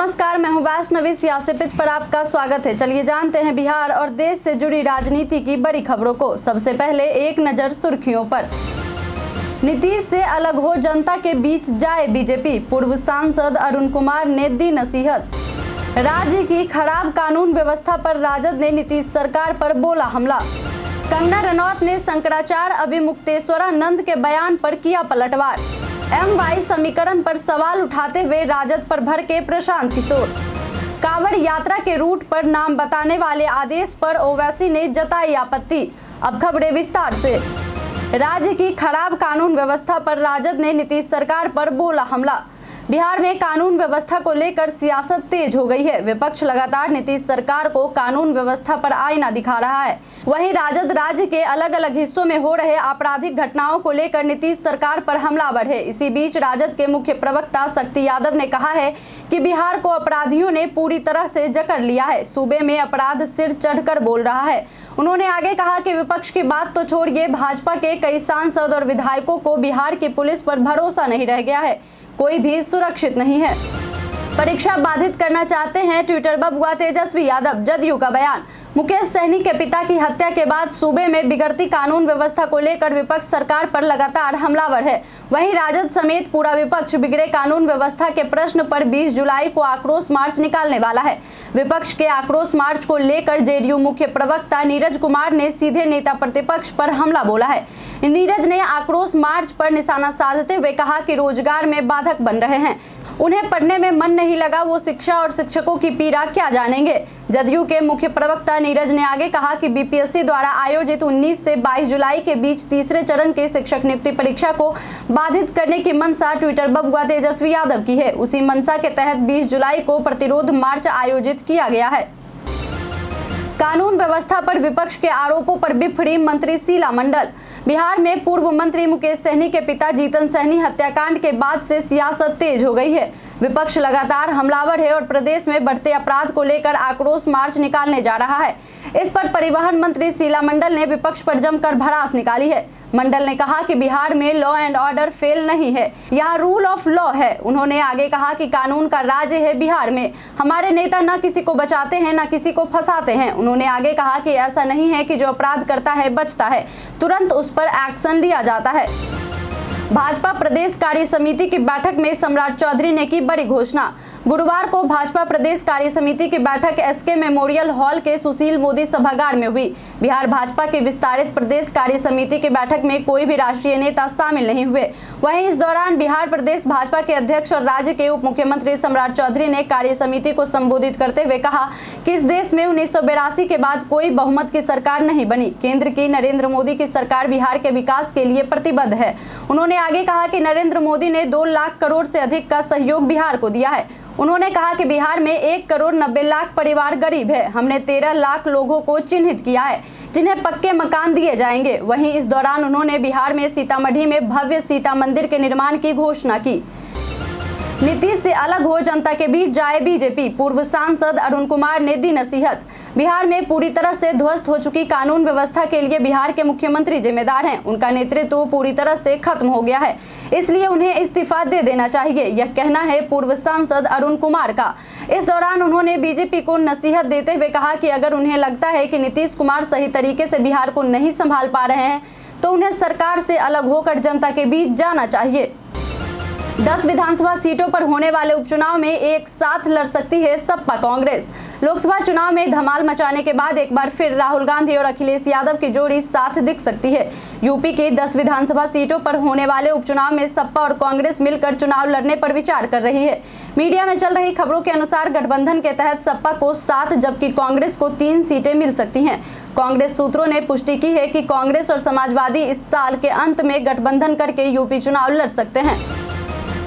नमस्कार, मैं हूं वैष्णवी। सियासी पिच पर आपका स्वागत है। चलिए जानते हैं बिहार और देश से जुड़ी राजनीति की बड़ी खबरों को। सबसे पहले एक नजर सुर्खियों पर। नीतीश से अलग हो, जनता के बीच जाए बीजेपी, पूर्व सांसद अरुण कुमार ने दी नसीहत। राज्य की खराब कानून व्यवस्था पर राजद ने नीतीश सरकार पर बोला हमला। कंगना रनौत ने शंकराचार्य अभिमुक्तेश्वरानंद के बयान पर किया पलटवार। MY समीकरण पर सवाल उठाते हुए राजद पर भड़के प्रशांत किशोर। कांवड़ यात्रा के रूट पर नाम बताने वाले आदेश पर ओवैसी ने जताई आपत्ति। अब खबरें विस्तार से। राज्य की खराब कानून व्यवस्था पर राजद ने नीतीश सरकार पर बोला हमला। बिहार में कानून व्यवस्था को लेकर सियासत तेज हो गई है। विपक्ष लगातार नीतीश सरकार को कानून व्यवस्था पर आईना दिखा रहा है। वहीं राजद राज्य के अलग अलग हिस्सों में हो रहे आपराधिक घटनाओं को लेकर नीतीश सरकार पर हमलावर है। इसी बीच राजद के मुख्य प्रवक्ता शक्ति यादव ने कहा है कि बिहार को अपराधियों ने पूरी तरह से जकड़ लिया है। सूबे में अपराध सिर चढ़कर बोल रहा है। उन्होंने आगे कहा कि विपक्ष की बात तो छोड़िए, भाजपा के कई सांसद और विधायकों को बिहार की पुलिस पर भरोसा नहीं रह गया है। कोई भी सुरक्षित नहीं है। परीक्षा बाधित करना चाहते हैं ट्विटर बबुआ तेजस्वी यादव, जदयू का बयान। मुकेश सहनी के पिता की हत्या के बाद सूबे में बिगड़ती कानून व्यवस्था को लेकर विपक्ष सरकार पर लगातार हमलावर है। वहीं राजद समेत पूरा विपक्ष बिगड़े कानून व्यवस्था के प्रश्न पर 20 जुलाई को आक्रोश मार्च निकालने वाला है। विपक्ष के आक्रोश मार्च को लेकर जेडीयू मुख्य प्रवक्ता नीरज कुमार ने सीधे नेता प्रतिपक्ष पर हमला बोला है। नीरज ने आक्रोश मार्च पर निशाना साधते हुए कहा कि रोजगार में बाधक बन रहे हैं, उन्हें पढ़ने में मन नहीं लगा, वो शिक्षा और शिक्षकों की पीड़ा क्या जानेंगे। जदयू के मुख्य प्रवक्ता नीरज ने आगे कहा कि बीपीएससी द्वारा आयोजित 19 से 22 जुलाई के बीच तीसरे चरण के शिक्षक नियुक्ति परीक्षा को बाधित करने की मंशा ट्विटर बबुआ तेजस्वी यादव की है। उसी मंशा के तहत 20 जुलाई को प्रतिरोध मार्च आयोजित किया गया है। कानून व्यवस्था पर विपक्ष के आरोपों पर बिफरी मंत्री शीला मंडल। बिहार में पूर्व मंत्री मुकेश सहनी के पिता जीतन सहनी हत्याकांड के बाद से सियासत तेज हो गई है। विपक्ष लगातार हमलावर है और प्रदेश में बढ़ते अपराध को लेकर आक्रोश मार्च निकालने जा रहा है। इस पर परिवहन मंत्री शीला मंडल ने विपक्ष पर जमकर भड़ास निकाली है। मंडल ने कहा कि बिहार में लॉ एंड ऑर्डर फेल नहीं है, यहाँ रूल ऑफ लॉ है। उन्होंने आगे कहा कि कानून का राज्य है बिहार में। हमारे नेता न किसी को बचाते हैं न किसी को फंसाते हैं। उन्होंने आगे कहा कि ऐसा नहीं है कि जो अपराध करता है बचता है, तुरंत उस पर एक्शन लिया जाता है। भाजपा प्रदेश कार्य समिति की बैठक में सम्राट चौधरी ने की बड़ी घोषणा। गुरुवार को भाजपा प्रदेश कार्य समिति की बैठक SK मेमोरियल हॉल के सुशील मोदी सभागार में हुई। बिहार भाजपा के विस्तारित प्रदेश कार्य समिति की बैठक में कोई भी राष्ट्रीय नेता शामिल नहीं हुए। वहीं इस दौरान बिहार प्रदेश भाजपा के अध्यक्ष और राज्य के उप मुख्यमंत्री सम्राट चौधरी ने कार्य समिति को संबोधित करते हुए कहा कि इस देश में 1982 के बाद कोई बहुमत की सरकार नहीं बनी। केंद्र की नरेंद्र मोदी की सरकार बिहार के विकास के लिए प्रतिबद्ध है। उन्होंने आगे कहा कि नरेंद्र मोदी ने 2 लाख करोड़ से अधिक का सहयोग बिहार को दिया है। उन्होंने कहा कि बिहार में 1 करोड़ 90 लाख परिवार गरीब है। हमने 13 लाख लोगों को चिन्हित किया है जिन्हें पक्के मकान दिए जाएंगे। वहीं इस दौरान उन्होंने बिहार में सीतामढ़ी में भव्य सीता मंदिर के निर्माण की घोषणा की। नीतीश से अलग हो, जनता के बीच जाए बीजेपी, पूर्व सांसद अरुण कुमार ने दी नसीहत। बिहार में पूरी तरह से ध्वस्त हो चुकी कानून व्यवस्था के लिए बिहार के मुख्यमंत्री जिम्मेदार हैं। उनका नेतृत्व पूरी तरह से खत्म हो गया है, इसलिए उन्हें इस्तीफा दे देना चाहिए, यह कहना है पूर्व सांसद अरुण कुमार का। इस दौरान उन्होंने बीजेपी को नसीहत देते हुए कहा कि अगर उन्हें लगता है कि नीतीश कुमार सही तरीके से बिहार को नहीं संभाल पा रहे हैं तो उन्हें सरकार से अलग होकर जनता के बीच जाना चाहिए। 10 विधानसभा सीटों पर होने वाले उपचुनाव में एक साथ लड़ सकती है सपा कांग्रेस। लोकसभा चुनाव में धमाल मचाने के बाद एक बार फिर राहुल गांधी और अखिलेश यादव की जोड़ी साथ दिख सकती है। यूपी के 10 विधानसभा सीटों पर होने वाले उपचुनाव में सपा और कांग्रेस मिलकर चुनाव लड़ने पर विचार कर रही है। मीडिया में चल रही खबरों के अनुसार गठबंधन के तहत सपा को 7 जबकि कांग्रेस को 3 सीटें मिल सकती हैं। कांग्रेस सूत्रों ने पुष्टि की है कि कांग्रेस और समाजवादी इस साल के अंत में गठबंधन करके यूपी चुनाव लड़ सकते हैं।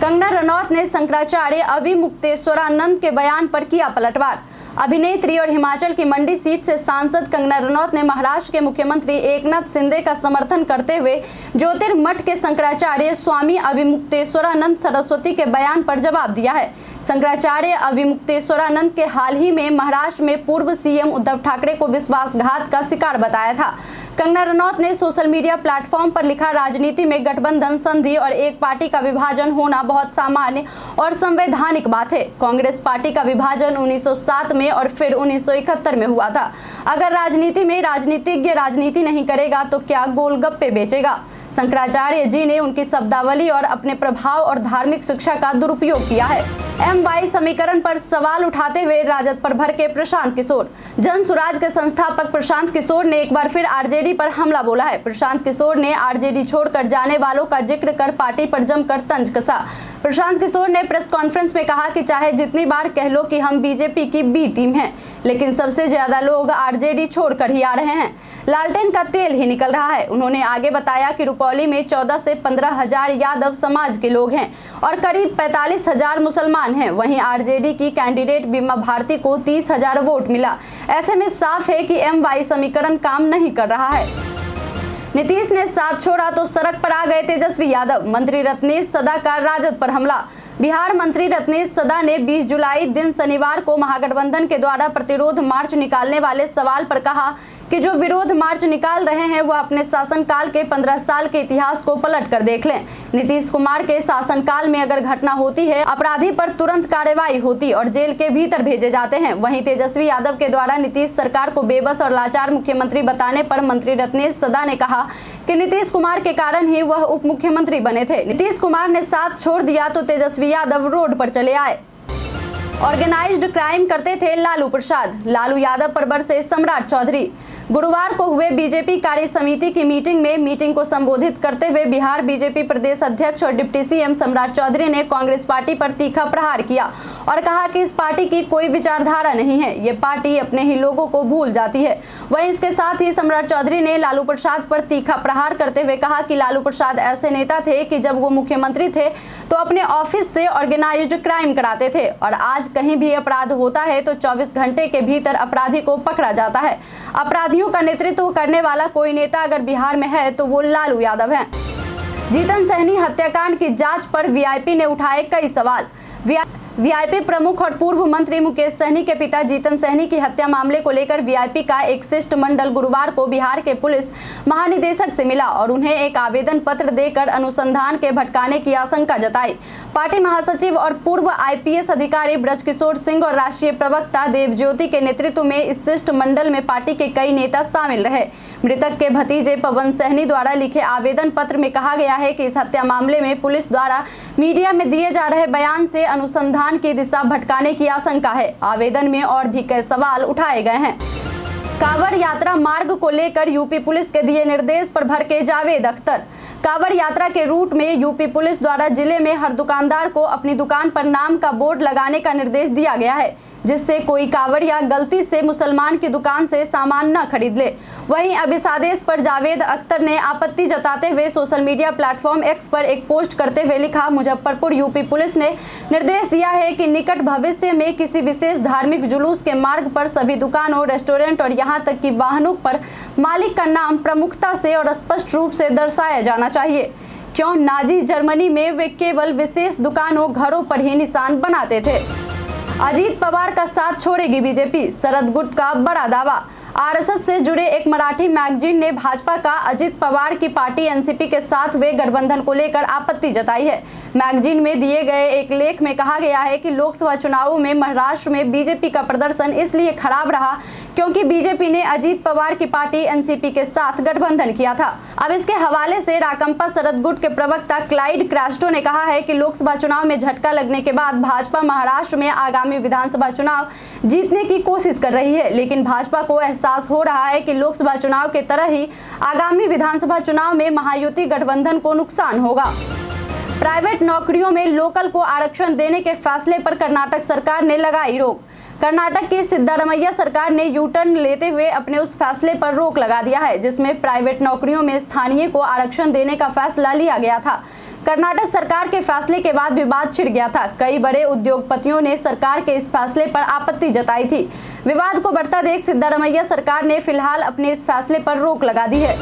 कंगना रनौत ने शंकराचार्य अभिमुक्तेश्वरानंद के बयान पर किया पलटवार। अभिनेत्री और हिमाचल की मंडी सीट से सांसद कंगना रनौत ने महाराष्ट्र के मुख्यमंत्री एकनाथ शिंदे का समर्थन करते हुए ज्योतिर्मठ के शंकराचार्य स्वामी अविमुक्तेश्वरानंद सरस्वती के बयान पर जवाब दिया है। शंकराचार्य अविमुक्तेश्वरानंद के हाल ही में महाराष्ट्र में पूर्व सीएम उद्धव ठाकरे को विश्वासघात का शिकार बताया था। कंगना रनौत ने सोशल मीडिया प्लेटफॉर्म पर लिखा, राजनीति में गठबंधन, संधि और एक पार्टी का विभाजन होना बहुत सामान्य और संवैधानिक बात है। कांग्रेस पार्टी का विभाजन 1907 में और फिर 1971 में हुआ था। अगर राजनीति में राजनीतिज्ञ राजनीति नहीं करेगा तो क्या गोलगप्पे बेचेगा। शंकराचार्य जी ने उनकी शब्दावली और अपने प्रभाव और धार्मिक शिक्षा का दुरुपयोग किया है। MY समीकरण पर सवाल उठाते हुए राजद पर भड़के प्रशांत किशोर। जन सुराज के संस्थापक प्रशांत किशोर ने एक बार फिर आरजेडी पर हमला बोला है। प्रशांत किशोर ने आरजेडी छोड़कर जाने वालों का जिक्र कर पार्टी पर जमकर तंज कसा। प्रशांत किशोर ने प्रेस कॉन्फ्रेंस में कहा कि चाहे जितनी बार कह लो कि हम बीजेपी की बी टीम हैं, लेकिन सबसे ज्यादा लोग आरजेडी छोड़कर ही आ रहे हैं। लालटेन का तेल ही निकल रहा है। उन्होंने आगे बताया कि रुपौली में 14 से 15 हजार यादव समाज के लोग हैं और करीब 45 हजार मुसलमान हैं। वहीं आरजेडी की कैंडिडेट बीमा भारती को 30 हजार वोट मिला। ऐसे में साफ है कि MY समीकरण काम नहीं कर रहा है। नीतीश ने साथ छोड़ा तो सड़क पर आ गए तेजस्वी यादव। मंत्री रत्नेश सदा का राजद पर हमला। बिहार मंत्री रत्नेश सदा ने 20 जुलाई दिन शनिवार को महागठबंधन के द्वारा प्रतिरोध मार्च निकालने वाले सवाल पर कहा कि जो विरोध मार्च निकाल रहे हैं वह अपने शासनकाल के 15 साल के इतिहास को पलट कर देख लें। नीतीश कुमार के शासनकाल में अगर घटना होती है, अपराधी पर तुरंत कार्रवाई होती और जेल के भीतर भेजे जाते हैं। वहीं तेजस्वी यादव के द्वारा नीतीश सरकार को बेबस और लाचार मुख्यमंत्री बताने पर मंत्री रत्नेश सदा ने कहा कि नीतीश कुमार के कारण ही वह उप मुख्यमंत्री बने थे। नीतीश कुमार ने साथ छोड़ दिया तो तेजस्वी यादव रोड पर चले आए। ऑर्गेनाइज्ड क्राइम करते थे लालू प्रसाद। लालू यादव पर बरसे सम्राट चौधरी। गुरुवार को हुए बीजेपी कार्य समिति की मीटिंग को संबोधित करते हुए बिहार बीजेपी प्रदेश अध्यक्ष और डिप्टी सीएम सम्राट चौधरी ने कांग्रेस पार्टी पर तीखा प्रहार किया और कहा कि इस पार्टी की कोई विचारधारा नहीं है, ये पार्टी अपने ही लोगों को भूल जाती है। वहीं इसके साथ ही सम्राट चौधरी ने लालू प्रसाद पर तीखा प्रहार करते हुए कहा कि लालू प्रसाद ऐसे नेता थे कि जब वो मुख्यमंत्री थे तो अपने ऑफिस से ऑर्गेनाइज्ड क्राइम कराते थे और आज कहीं भी अपराध होता है तो 24 घंटे के भीतर अपराधी को पकड़ा जाता है। अपराधियों का नेतृत्व करने वाला कोई नेता अगर बिहार में है तो वो लालू यादव है। जीतन सहनी हत्याकांड की जांच पर वीआईपी ने उठाए कई सवाल। वीआईपी प्रमुख और पूर्व मंत्री मुकेश सहनी के पिता जीतन सहनी की हत्या मामले को लेकर वीआईपी का एक शिष्टमंडल गुरुवार को बिहार के पुलिस महानिदेशक से मिला और उन्हें एक आवेदन पत्र देकर अनुसंधान के भटकाने की आशंका जताई। पार्टी महासचिव और पूर्व IPS अधिकारी ब्रजकिशोर सिंह और राष्ट्रीय प्रवक्ता देवज्योति के नेतृत्व में इस शिष्टमंडल में पार्टी के कई नेता शामिल रहे। मृतक के भतीजे पवन सहनी द्वारा लिखे आवेदन पत्र में कहा गया है कि इस हत्या मामले में पुलिस द्वारा मीडिया में दिए जा रहे बयान से अनुसंधान की दिशा भटकाने की आशंका है। आवेदन में और भी कई सवाल उठाए गए हैं। कांवड़ यात्रा मार्ग को लेकर यूपी पुलिस के दिए निर्देश पर भड़के जावेद अख्तर। कांवड़ यात्रा के रूट में यूपी पुलिस द्वारा जिले में हर दुकानदार को अपनी दुकान पर नाम का बोर्ड लगाने का निर्देश दिया गया है, जिससे कोई कांवड़िया गलती से मुसलमान की दुकान से सामान न खरीद ले। वहीं अब इस आदेश पर जावेद अख्तर ने आपत्ति जताते हुए सोशल मीडिया प्लेटफॉर्म X पर एक पोस्ट करते हुए लिखा, मुजफ्फरपुर यूपी पुलिस ने निर्देश दिया है कि निकट भविष्य में किसी विशेष धार्मिक जुलूस के मार्ग पर सभी दुकानों, रेस्टोरेंट और यहाँ तक कि वाहनों पर मालिक का नाम प्रमुखता से और स्पष्ट रूप से दर्शाया जाना चाहिए। क्यों नाजी जर्मनी में वे केवल विशेष दुकानों, घरों पर ही निशान बनाते थे। अजीत पवार का साथ छोड़ेगी बीजेपी, शरद गुट का बड़ा दावा। आरएसएस से जुड़े एक मराठी मैगजीन ने भाजपा का अजीत पवार की पार्टी एनसीपी के साथ हुए गठबंधन को लेकर आपत्ति जताई है। मैगजीन में दिए गए एक लेख में कहा गया है कि लोकसभा चुनावों में महाराष्ट्र में बीजेपी का प्रदर्शन इसलिए खराब रहा क्योंकि बीजेपी ने अजीत पवार की पार्टी एनसीपी के साथ गठबंधन किया था। अब इसके हवाले से राकंपा शरद गुट के प्रवक्ता क्लाइड क्रास्टो ने कहा है कि लोकसभा चुनाव में झटका लगने के बाद भाजपा महाराष्ट्र में आगामी विधानसभा चुनाव जीतने की कोशिश कर रही है, लेकिन भाजपा को एहसास हो रहा है कि लोकसभा चुनाव के तरह ही आगामी विधानसभा चुनाव में महायुति गठबंधन को नुकसान होगा। प्राइवेट नौकरियों में लोकल को आरक्षण देने के फैसले पर कर्नाटक सरकार ने लगाई रोक। कर्नाटक की सिद्धारमैया सरकार ने यू टर्न लेते हुए अपने उस फैसले पर रोक लगा दिया है जिसमें प्राइवेट नौकरियों में स्थानीय को आरक्षण देने का फैसला लिया गया था। कर्नाटक सरकार के फैसले के बाद विवाद छिड़ गया था। कई बड़े उद्योगपतियों ने सरकार के इस फैसले पर आपत्ति जताई थी। विवाद को बढ़ता देख सिद्धारमैया सरकार ने फिलहाल अपने इस फैसले पर रोक लगा दी है।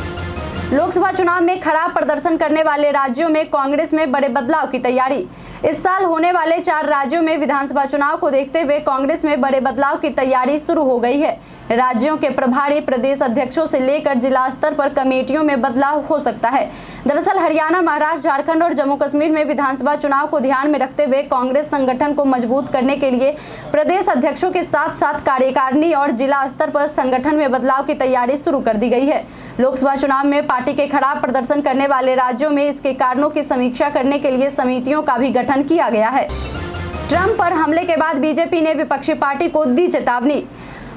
लोकसभा चुनाव में खराब प्रदर्शन करने वाले राज्यों में कांग्रेस में बड़े बदलाव की तैयारी। इस साल होने वाले 4 राज्यों में विधानसभा चुनाव को देखते हुए कांग्रेस में बड़े बदलाव की तैयारी शुरू हो गई है। राज्यों के प्रभारी प्रदेश अध्यक्षों से लेकर जिला स्तर पर कमेटियों में बदलाव हो सकता है। दरअसल हरियाणा, महाराष्ट्र, झारखंड और जम्मू कश्मीर में विधानसभा चुनाव को ध्यान में रखते हुए कांग्रेस संगठन को मजबूत करने के लिए प्रदेश अध्यक्षों के साथ साथ कार्यकारिणी और जिला स्तर पर संगठन में बदलाव की तैयारी शुरू कर दी गई है। लोकसभा चुनाव में पार्टी के खराब प्रदर्शन करने वाले राज्यों में इसके कारणों की समीक्षा करने के लिए समितियों का भी गठन किया गया है। ट्रंप पर हमले के बाद बीजेपी ने विपक्षी पार्टी को दी चेतावनी।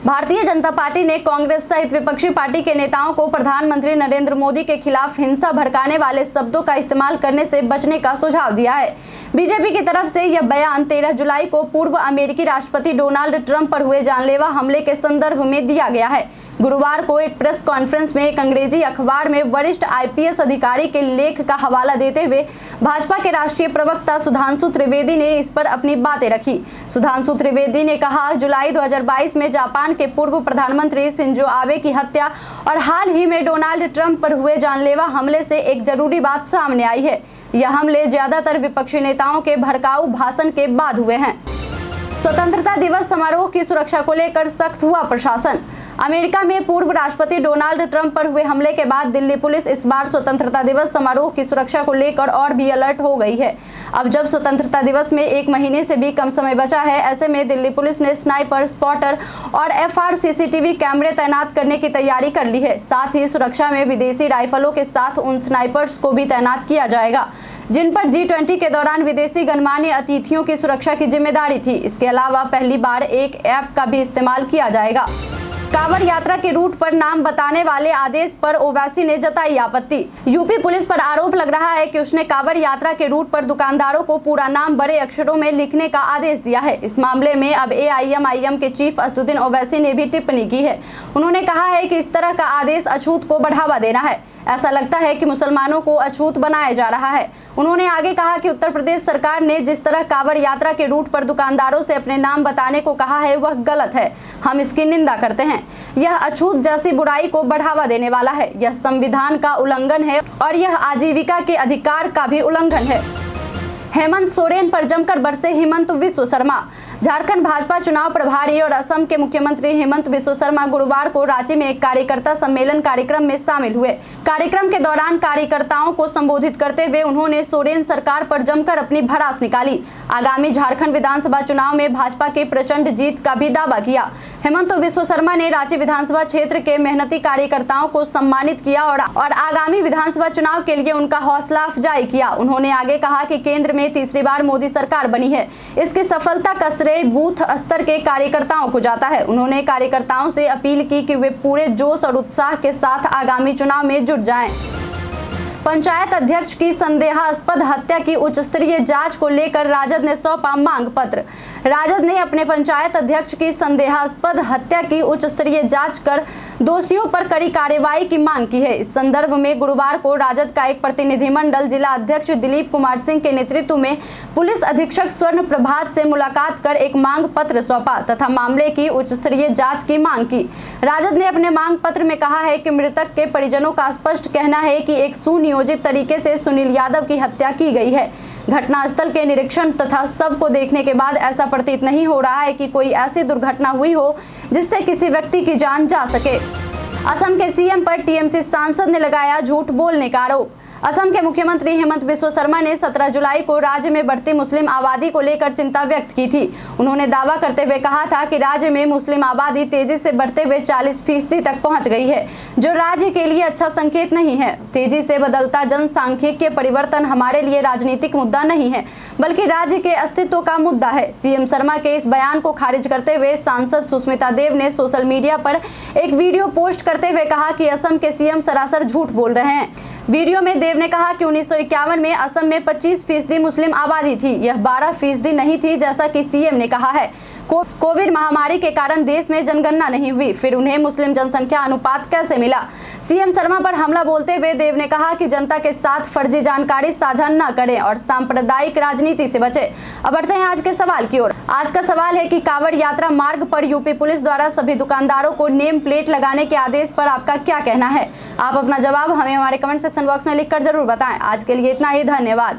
भारतीय जनता पार्टी ने कांग्रेस सहित विपक्षी पार्टी के नेताओं को प्रधानमंत्री नरेंद्र मोदी के खिलाफ हिंसा भड़काने वाले शब्दों का इस्तेमाल करने से बचने का सुझाव दिया है। बीजेपी की तरफ से यह बयान 13 जुलाई को पूर्व अमेरिकी राष्ट्रपति डोनाल्ड ट्रंप पर हुए जानलेवा हमले के संदर्भ में दिया गया है। गुरुवार को एक प्रेस कॉन्फ्रेंस में एक अंग्रेजी अखबार में वरिष्ठ आईपीएस अधिकारी के लेख का हवाला देते हुए भाजपा के राष्ट्रीय प्रवक्ता सुधांशु त्रिवेदी ने इस पर अपनी बातें रखी। सुधांशु त्रिवेदी ने कहा, जुलाई 2022 में जापान के पूर्व प्रधानमंत्री शिंजो आबे की हत्या और हाल ही में डोनाल्ड ट्रंप पर हुए जानलेवा हमले से एक जरूरी बात सामने आई है। यह हमले ज्यादातर विपक्षी नेताओं के भड़काऊ भाषण के बाद हुए हैं। स्वतंत्रता दिवस समारोह की सुरक्षा को लेकर सख्त हुआ प्रशासन। अमेरिका में पूर्व राष्ट्रपति डोनाल्ड ट्रंप पर हुए हमले के बाद दिल्ली पुलिस इस बार स्वतंत्रता दिवस समारोह की सुरक्षा को लेकर और भी अलर्ट हो गई है। अब जब स्वतंत्रता दिवस में 1 महीने से भी कम समय बचा है, ऐसे में दिल्ली पुलिस ने स्नाइपर, स्पॉटर और एफआर सीसीटीवी कैमरे तैनात करने की तैयारी कर ली है। साथ ही सुरक्षा में विदेशी राइफलों के साथ उन स्नाइपर्स को भी तैनात किया जाएगा जिन पर G20 के दौरान विदेशी गणमान्य अतिथियों की सुरक्षा की जिम्मेदारी थी। इसके अलावा पहली बार एक ऐप का भी इस्तेमाल किया जाएगा। कांवड़ यात्रा के रूट पर नाम बताने वाले आदेश पर ओवैसी ने जताई आपत्ति। यूपी पुलिस पर आरोप लग रहा है कि उसने कांवड़ यात्रा के रूट पर दुकानदारों को पूरा नाम बड़े अक्षरों में लिखने का आदेश दिया है। इस मामले में अब AIMIM के चीफ असदुद्दीन ओवैसी ने भी टिप्पणी की है। उन्होंने कहा है कि इस तरह का आदेश अछूत को बढ़ावा देना है। ऐसा लगता है कि मुसलमानों को अछूत बनाया जा रहा है। उन्होंने आगे कहा कि उत्तर प्रदेश सरकार ने जिस तरह कांवड़ यात्रा के रूट पर दुकानदारों से अपने नाम बताने को कहा है वह गलत है। हम इसकी निंदा करते हैं। यह अछूत जैसी बुराई को बढ़ावा देने वाला है। यह संविधान का उल्लंघन है और यह आजीविका के अधिकार का भी उल्लंघन है। हेमंत सोरेन पर जमकर बरसे हिमंत बिस्वा शर्मा। झारखंड भाजपा चुनाव प्रभारी और असम के मुख्यमंत्री हेमंत बिस्वा शर्मा गुरुवार को रांची में एक कार्यकर्ता सम्मेलन कार्यक्रम में शामिल हुए। कार्यक्रम के दौरान कार्यकर्ताओं को संबोधित करते हुए उन्होंने सोरेन सरकार पर जमकर अपनी भड़ास निकाली। आगामी झारखंड विधानसभा चुनाव में भाजपा की प्रचंड जीत का भी दावा किया। हेमंत बिस्वा शर्मा ने रांची विधानसभा क्षेत्र के मेहनती कार्यकर्ताओं को सम्मानित किया और आगामी विधानसभा चुनाव के लिए उनका हौसला अफजाई किया। उन्होंने आगे कहा कि केंद्र में तीसरी बार मोदी सरकार बनी है। इसकी सफलता का श्रेय बूथ स्तर के कार्यकर्ताओं को जाता है। उन्होंने कार्यकर्ताओं से अपील की कि वे पूरे जोश और उत्साह के साथ आगामी चुनाव में जुट जाएं। पंचायत अध्यक्ष की संदेहास्पद हत्या की उच्च स्तरीय जांच को लेकर राजद ने सौंपा मांग पत्र। राजद ने अपने पंचायत अध्यक्ष की संदेहास्पद हत्या की उच्च स्तरीय जांच कर दोषियों पर कड़ी कार्रवाई की मांग की है। इस संदर्भ में गुरुवार को राजद का एक प्रतिनिधिमंडल जिला अध्यक्ष दिलीप कुमार सिंह के नेतृत्व में पुलिस अधीक्षक स्वर्ण प्रभात से मुलाकात कर एक मांग पत्र सौंपा तथा मामले की उच्च स्तरीय जांच की मांग की। राजद ने अपने मांग पत्र में कहा है कि मृतक के परिजनों का स्पष्ट कहना है कि एक सुनियोजित तरीके से सुनील यादव की हत्या की गई है। घटनास्थल के निरीक्षण तथा शव को देखने के बाद ऐसा प्रतीत नहीं हो रहा है कि कोई ऐसी दुर्घटना हुई हो जिससे किसी व्यक्ति की जान जा सके। असम के सीएम पर टीएमसी सांसद ने लगाया झूठ बोलने का आरोप। असम के मुख्यमंत्री हेमंत बिस्वा शर्मा ने 17 जुलाई को राज्य में बढ़ती मुस्लिम आबादी को लेकर चिंता व्यक्त की थी। उन्होंने दावा करते हुए कहा था कि राज्य में मुस्लिम आबादी तेजी से बढ़ते हुए 40% तक पहुंच गई है, जो राज्य के लिए अच्छा संकेत नहीं है। तेजी से बदलता जनसांख्यिकीय परिवर्तन हमारे लिए राजनीतिक मुद्दा नहीं है, बल्कि राज्य के अस्तित्व का मुद्दा है। सीएम शर्मा के इस बयान को खारिज करते हुए सांसद सुष्मिता देव ने सोशल मीडिया पर एक वीडियो पोस्ट करते हुए कहा कि असम के सीएम सरासर झूठ बोल रहे हैं। वीडियो में देव ने कहा कि 1951 में असम में 25% मुस्लिम आबादी थी, यह 12% नहीं थी जैसा कि सीएम ने कहा है। कोविड महामारी के कारण देश में जनगणना नहीं हुई, फिर उन्हें मुस्लिम जनसंख्या अनुपात कैसे मिला? सीएम शर्मा पर हमला बोलते हुए देव ने कहा कि जनता के साथ फर्जी जानकारी साझा न करें और सांप्रदायिक राजनीति से बचें। अब बढ़ते हैं आज के सवाल की ओर। आज का सवाल है कि कांवड़ यात्रा मार्ग पर यूपी पुलिस द्वारा सभी दुकानदारों को नेम प्लेट लगाने के आदेश पर आपका क्या कहना है? आप अपना जवाब हमें हमारे कमेंट सेक्शन बॉक्स में लिखकर जरूर बताएं। आज के लिए इतना ही, धन्यवाद।